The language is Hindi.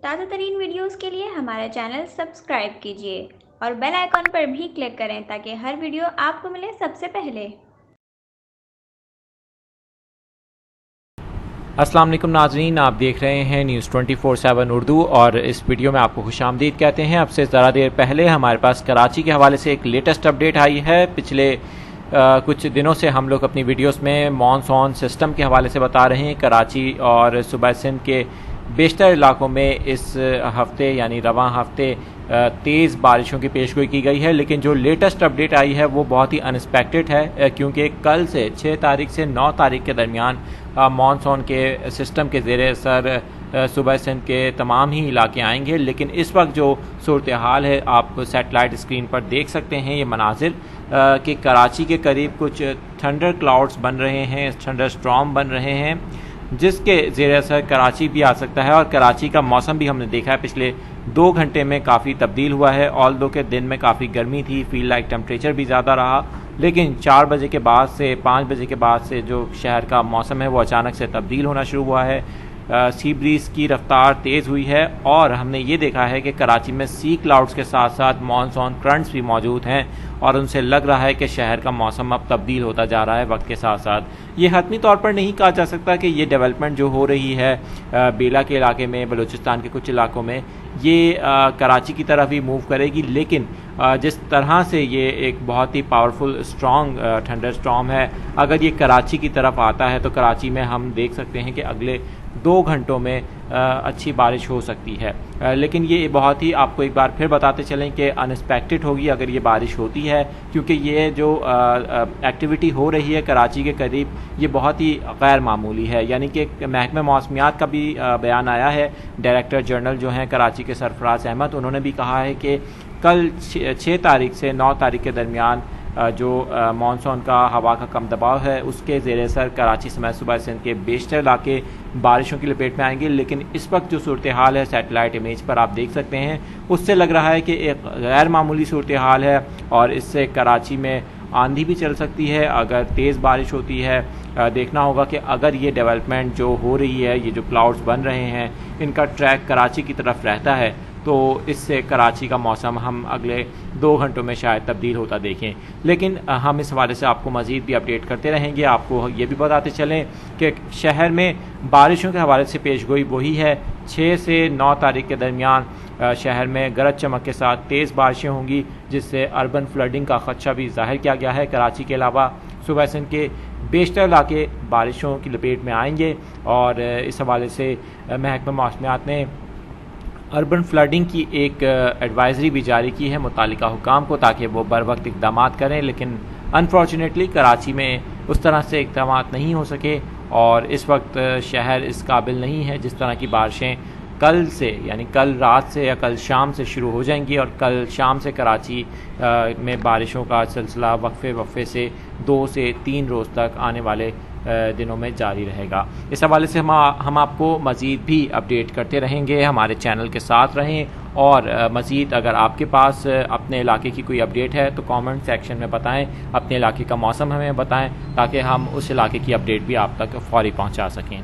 ताज़ा तरीन वीडियोज़ के लिए हमारा चैनल सब्सक्राइब कीजिए और बेल आइकॉन पर भी क्लिक करें ताकि हर वीडियो आपको मिले सबसे पहले। अस्सलाम वालेकुम नाज़रीन, आप देख रहे हैं न्यूज़ 24/7 उर्दू और इस वीडियो में आपको खुशामदीद कहते हैं। अब से ज़रा देर पहले हमारे पास कराची के हवाले से एक लेटेस्ट अपडेट आई है। पिछले कुछ दिनों से हम लोग अपनी वीडियोस में मॉनसून सिस्टम के हवाले से बता रहे हैं। कराची और सूबा सिंध के बेशतर इलाकों में इस हफ्ते यानी रवां हफ्ते तेज़ बारिशों की पेशगोई की गई है, लेकिन जो लेटेस्ट अपडेट आई है वो बहुत ही अनएक्सपेक्टेड है, क्योंकि कल से 6 तारीख से 9 तारीख के दरमियान मॉनसून के सिस्टम के ज़ेरे असर सूबा सिंध के तमाम ही इलाके आएंगे। लेकिन इस वक्त जो सूरत हाल है आप सैटेलाइट स्क्रीन पर देख सकते हैं ये मनाजिर कि कराची के करीब कुछ थंडर क्लाउड्स बन रहे हैं, थंडर स्टॉर्म बन रहे हैं, जिसके ज़ेरे असर कराची भी आ सकता है। और कराची का मौसम भी हमने देखा है पिछले 2 घंटे में काफ़ी तब्दील हुआ है। ऑल्दो के दिन में काफ़ी गर्मी थी, फील लाइक टेम्परेचर भी ज़्यादा रहा, लेकिन 4 बजे के बाद से 5 बजे के बाद से जो शहर का मौसम है वो अचानक से तब्दील होना शुरू हुआ है। सी ब्रीज़ की रफ्तार तेज़ हुई है और हमने ये देखा है कि कराची में सी क्लाउड्स के साथ साथ मॉनसून करंट्स भी मौजूद हैं और उनसे लग रहा है कि शहर का मौसम अब तब्दील होता जा रहा है वक्त के साथ साथ। ये हतमी तौर पर नहीं कहा जा सकता कि ये डेवलपमेंट जो हो रही है बेला के इलाके में, बलूचिस्तान के कुछ इलाकों में, ये कराची की तरफ ही मूव करेगी, लेकिन जिस तरह से ये एक बहुत ही पावरफुल स्ट्रॉन्ग थंडर स्टॉर्म है, अगर ये कराची की तरफ आता है तो कराची में हम देख सकते हैं कि अगले 2 घंटों में अच्छी बारिश हो सकती है। लेकिन ये बहुत ही आपको एक बार फिर बताते चलें कि अनएक्सपेक्टेड होगी अगर ये बारिश होती है, क्योंकि ये जो एक्टिविटी हो रही है कराची के करीब ये बहुत ही गैर मामूली है। यानी कि महकमे मौसमियात का भी बयान आया है। डायरेक्टर जनरल जो हैं कराची के सरफराज अहमद, उन्होंने भी कहा है कि कल 6 तारीख से 9 तारीख के दरमियान जो मानसून का हवा का कम दबाव है उसके ज़ेरे असर कराची समेत सूबा सिंध के बेशतर इलाके बारिशों की लपेट में आएंगे। लेकिन इस वक्त जो सूरत हाल है सैटेलाइट इमेज पर आप देख सकते हैं, उससे लग रहा है कि एक गैर मामूली सूरत हाल है और इससे कराची में आंधी भी चल सकती है अगर तेज़ बारिश होती है। देखना होगा कि अगर ये डेवलपमेंट जो हो रही है, ये जो क्लाउड्स बन रहे हैं, इनका ट्रैक कराची की तरफ रहता है तो इससे कराची का मौसम हम अगले 2 घंटों में शायद तब्दील होता देखें। लेकिन हम इस हवाले से आपको मज़ीद भी अपडेट करते रहेंगे। आपको ये भी बताते चलें कि शहर में बारिशों के हवाले से पेशगोई वही है। 6 से 9 तारीख के दरमियान शहर में गरज चमक के साथ तेज़ बारिशें होंगी, जिससे अर्बन फ्लडिंग का ख़दशा भी ज़ाहिर किया गया है। कराची के अलावा सूबा सिंध के बेशतर इलाके बारिशों की लपेट में आएंगे और इस हवाले से महकमा मौसमियात ने अर्बन फ्लडिंग की एक एडवाइजरी भी जारी की है मुतालिका हुकाम को, ताकि वो बर वक्त इक़दाम करें। लेकिन अनफॉर्चुनेटली कराची में उस तरह से इक़दाम नहीं हो सके और इस वक्त शहर इस काबिल नहीं है। जिस तरह की बारिशें कल से यानी कल रात से या कल शाम से शुरू हो जाएंगी और कल शाम से कराची में बारिशों का सिलसिला वक्फे से 2 से 3 रोज़ तक आने वाले दिनों में जारी रहेगा। इस हवाले से हम आपको मज़ीद भी अपडेट करते रहेंगे। हमारे चैनल के साथ रहें और मज़ीद अगर आपके पास अपने इलाके की कोई अपडेट है तो कमेंट सेक्शन में बताएं, अपने इलाके का मौसम हमें बताएं ताकि हम उस इलाके की अपडेट भी आप तक फौरी पहुंचा सकें।